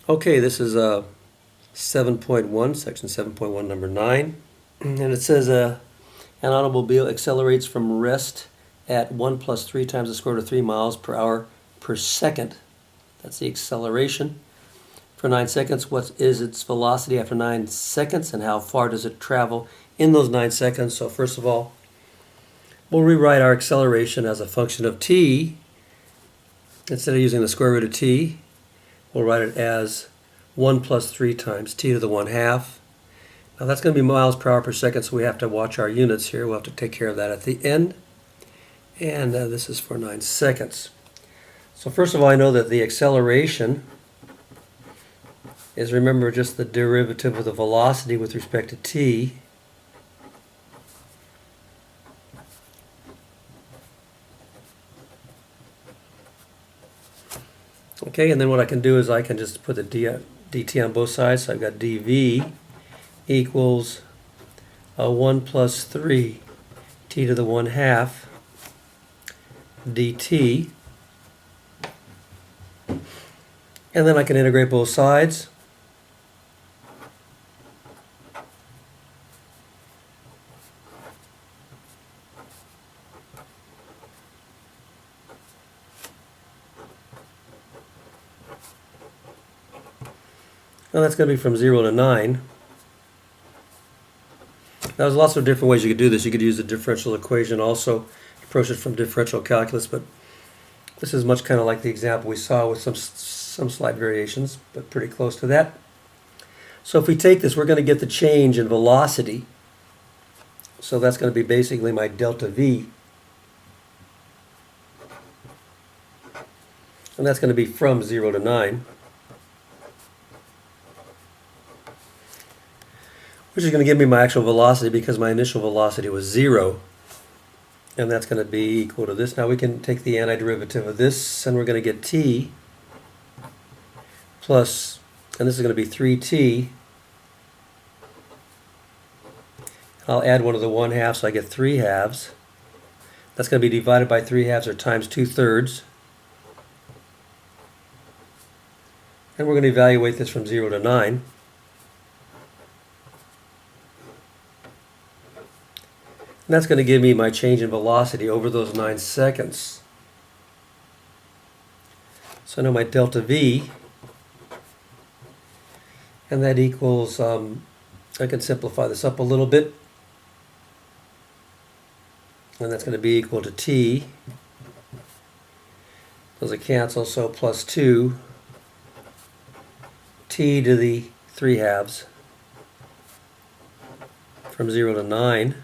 Okay, this is 7.1, section 7.1, number 9. And it says an automobile accelerates from rest at 1 plus 3 times the square root of 3 miles per hour per second. That's the acceleration. For 9 seconds, what is its velocity after 9 seconds, and how far does it travel in those 9 seconds? So first of all, we'll rewrite our acceleration as a function of t. Instead of using the square root of t, we'll write it as 1 plus 3 times t to the 1/2. Now that's going to be miles per hour per second, so we have to watch our units here. We'll have to take care of that at the end. And this is for 9 seconds. So first of all, I know that the acceleration is, remember, just the derivative of the velocity with respect to t. Okay, and then what I can do is I can just put the dt on both sides. So I've got dv equals 1 plus 3 t to the 1/2 dt. And then I can integrate both sides. Now that's going to be from 0 to 9. Now there's lots of different ways you could do this. You could use the differential equation also, approach it from differential calculus, but this is much kind of like the example we saw with some slight variations, but pretty close to that. So if we take this, we're going to get the change in velocity. So that's going to be basically my delta v. And that's going to be from 0 to 9. Which is going to give me my actual velocity because my initial velocity was 0. And that's going to be equal to this. Now we can take the antiderivative of this, and we're going to get t plus, and this is going to be 3t. I'll add 1 to the 1/2, so I get 3/2. That's going to be divided by 3/2 or times 2/3. And we're going to evaluate this from 0 to 9. And that's going to give me my change in velocity over those 9 seconds. So I know my delta v, and that equals, I can simplify this up a little bit, and that's going to be equal to t. Those are cancel, so plus 2 t to the 3/2 from 0 to 9.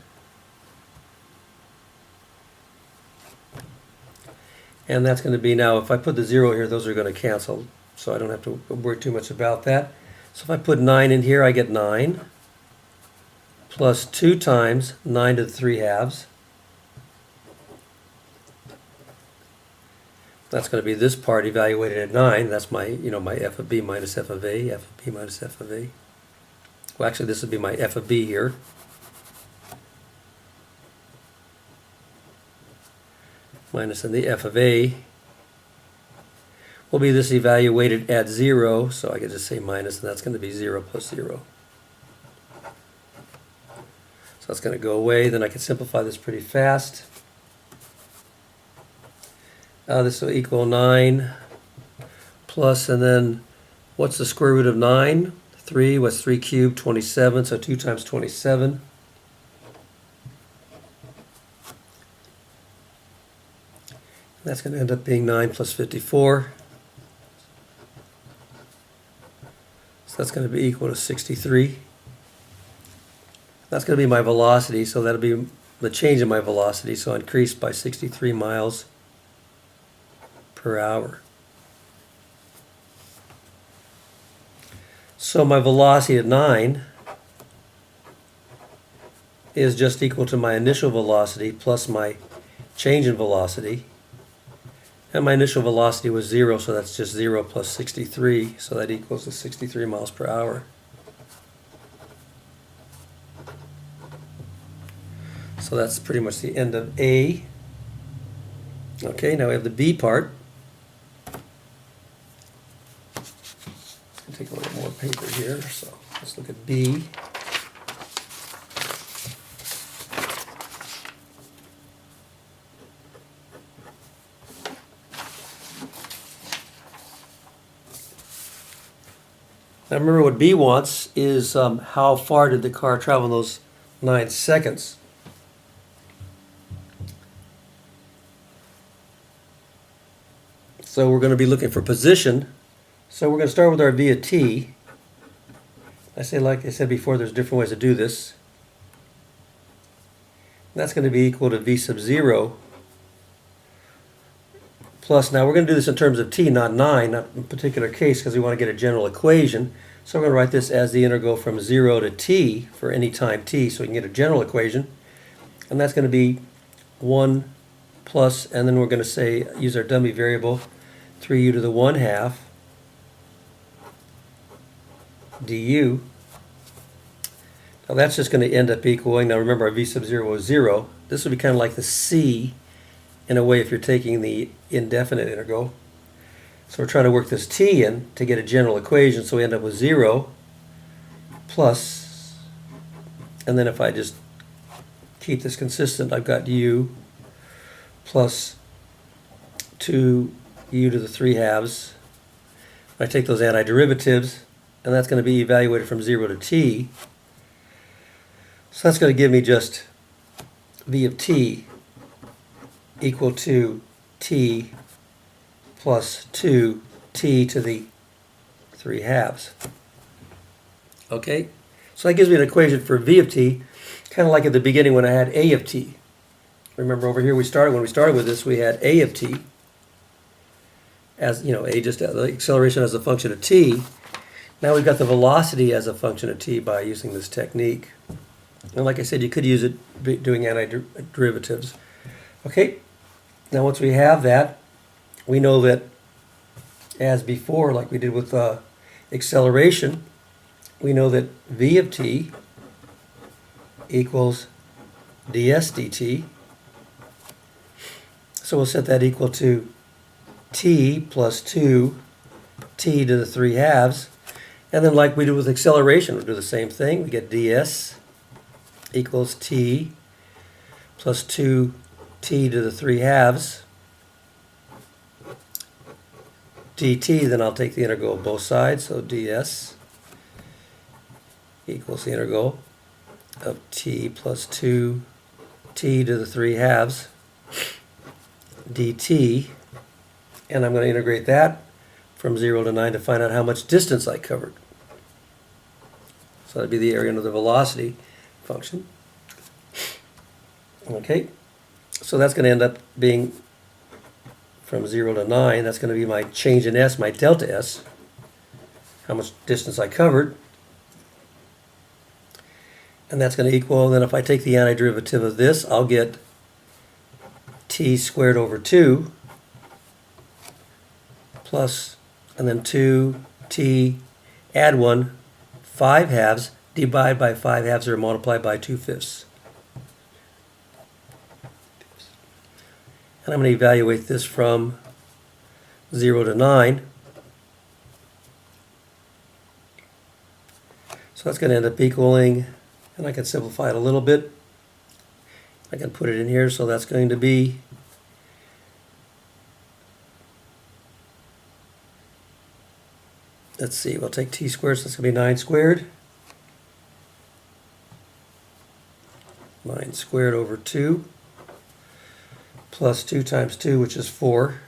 And that's going to be, now if I put the 0 here, those are going to cancel, so I don't have to worry too much about that. So if I put 9 in here, I get 9 plus 2 times 9 to the 3/2. That's going to be this part evaluated at 9. That's my, my f of b minus f of a, f of b minus f of a. Well, actually, this would be my f of b here. Minus and the f of a will be this evaluated at 0, so I can just say minus, and that's going to be 0 plus 0. So that's going to go away. Then I can simplify this pretty fast. This will equal 9 plus, and then what's the square root of 9? 3. What's 3 cubed? 27, so 2 times 27. That's going to end up being 9 plus 54. So that's going to be equal to 63. That's going to be my velocity, so that'll be the change in my velocity, so increased by 63 miles per hour. So my velocity at 9 is just equal to my initial velocity plus my change in velocity. And my initial velocity was 0, so that's just 0 plus 63, so that equals to 63 miles per hour. So that's pretty much the end of A. Okay, now we have the B part. take a little more paper here, so let's look at B. Now remember what B wants is how far did the car travel in those 9 seconds. So we're going to be looking for position. So we're going to start with our V of t. Like I said before, there's different ways to do this. That's going to be equal to V sub 0 plus, now we're going to do this in terms of t, not 9, not in a particular case, because we want to get a general equation. So we're going to write this as the integral from 0 to t for any time t, so we can get a general equation. And that's going to be 1 plus, and then we're going to say, use our dummy variable, 3u to the 1/2 du. Now that's just going to end up equaling, now remember our v sub 0 is 0. This would be kind of like the c in a way if you're taking the indefinite integral. So we're trying to work this t in to get a general equation, so we end up with 0 plus, and then if I just keep this consistent, I've got u plus 2u to the 3/2. I take those antiderivatives, and that's going to be evaluated from 0 to t. So that's going to give me just v of t equal to t plus 2t to the 3/2. Okay, so that gives me an equation for v of t, kind of like at the beginning when I had a of t. Remember over here when we started with this, we had a of t as, a just the acceleration as a function of t. Now we've got the velocity as a function of t by using this technique. And like I said, you could use it doing antiderivatives. Okay, now once we have that, we know that as before, like we did with acceleration, we know that v of t equals ds dt. So we'll set that equal to t plus 2 t to the 3/2. And then like we did with acceleration, we'll do the same thing. We get ds equals t plus 2 t to the 3/2 dt. Then I'll take the integral of both sides, so ds equals the integral of t plus 2 t to the 3/2 dt, and I'm going to integrate that from 0 to 9 to find out how much distance I covered. So that'd be the area under the velocity function. Okay, so that's going to end up being from 0 to 9, that's going to be my change in s, my delta s, how much distance I covered. And that's going to equal, then if I take the antiderivative of this, I'll get t squared over 2 plus, and then 2t, add 1, 5/2, divide by 5/2 or multiply by 2/5. And I'm going to evaluate this from 0 to 9. So that's going to end up equaling, and I can simplify it a little bit. I can put it in here, so that's going to be let's see, we'll take t squared, so that's going to be 9 squared. 9 squared over 2 plus 2 times 2, which is 4,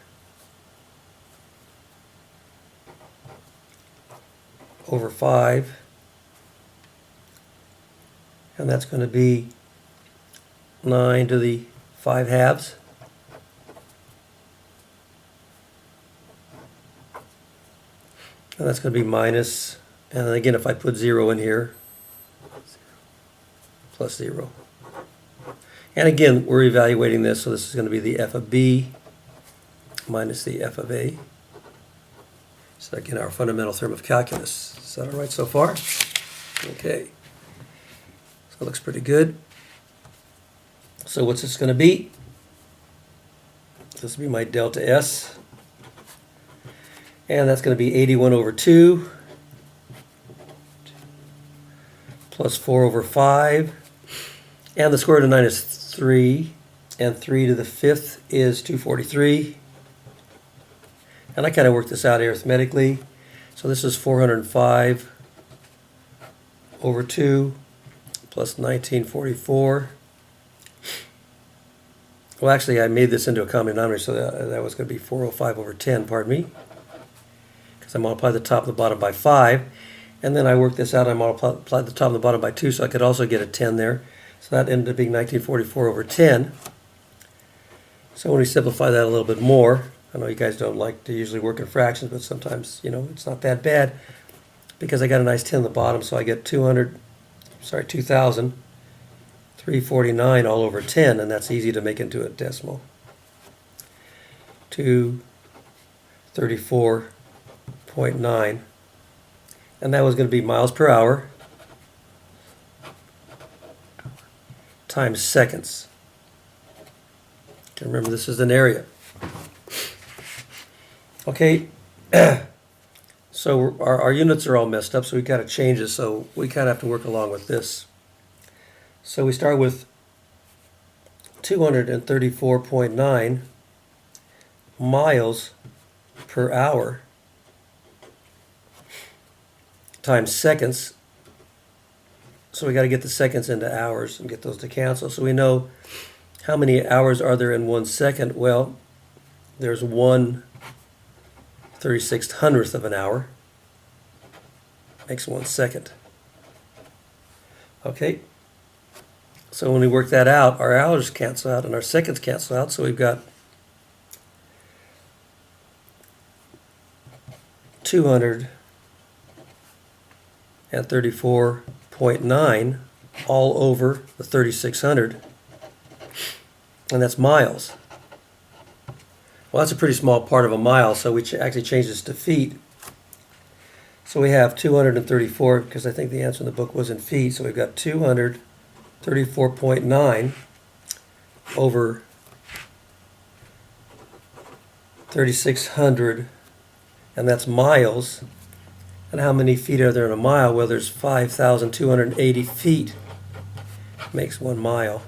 over 5. And that's going to be 9 to the 5/2. And that's going to be minus, and then again if I put 0 in here, plus 0. And again, we're evaluating this, so this is going to be the f of b minus the f of a. So again, our fundamental theorem of calculus. Is that all right so far? Okay. So it looks pretty good. So what's this going to be? This will be my delta s. And that's going to be 81 over 2 plus 4 over 5. And the square root of 9 is 3. And 3 to the 5th is 243. And I kind of worked this out arithmetically. So this is 405 over 2 plus 1944. Well, actually, I made this into a common denominator, so that was going to be 405 over 10, pardon me. Because I multiplied the top and the bottom by 5. And then I worked this out, I multiplied the top and the bottom by 2, so I could also get a 10 there. So that ended up being 1944 over 10. So when we simplify that a little bit more, I know you guys don't like to usually work in fractions, but sometimes, you know, it's not that bad. Because I got a nice 10 on the bottom, so I get 2,349 all over 10, and that's easy to make into a decimal. 234.9. And that was going to be miles per hour times seconds. Okay, remember, this is an area. Okay, so our units are all messed up, so we got to change this, so we kind of have to work along with this. So we start with 234.9 miles per hour times seconds. So we got to get the seconds into hours and get those to cancel. So we know how many hours are there in 1 second. Well, there's 1/3600th of an hour. Makes 1 second. Okay. So when we work that out, our hours cancel out and our seconds cancel out. So we've got 234.9 all over the 3600, and that's miles. Well, that's a pretty small part of a mile, so we actually change this to feet. So we have 234, because I think the answer in the book was in feet, so we've got 234.9 over 3600, and that's miles. And how many feet are there in a mile? Well, there's 5,280 feet. Makes 1 mile.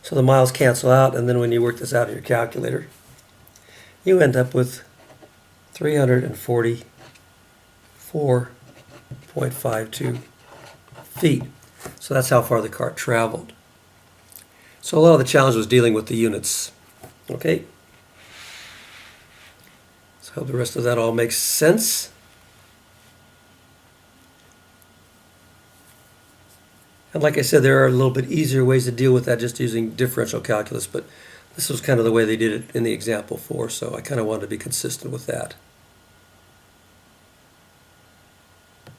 So the miles cancel out, and then when you work this out in your calculator, you end up with 344.52 feet. So that's how far the cart traveled. So a lot of the challenge was dealing with the units. Okay? So I hope the rest of that all makes sense. And like I said, there are a little bit easier ways to deal with that just using differential calculus, but this was kind of the way they did it in the example 4, so I kind of wanted to be consistent with that.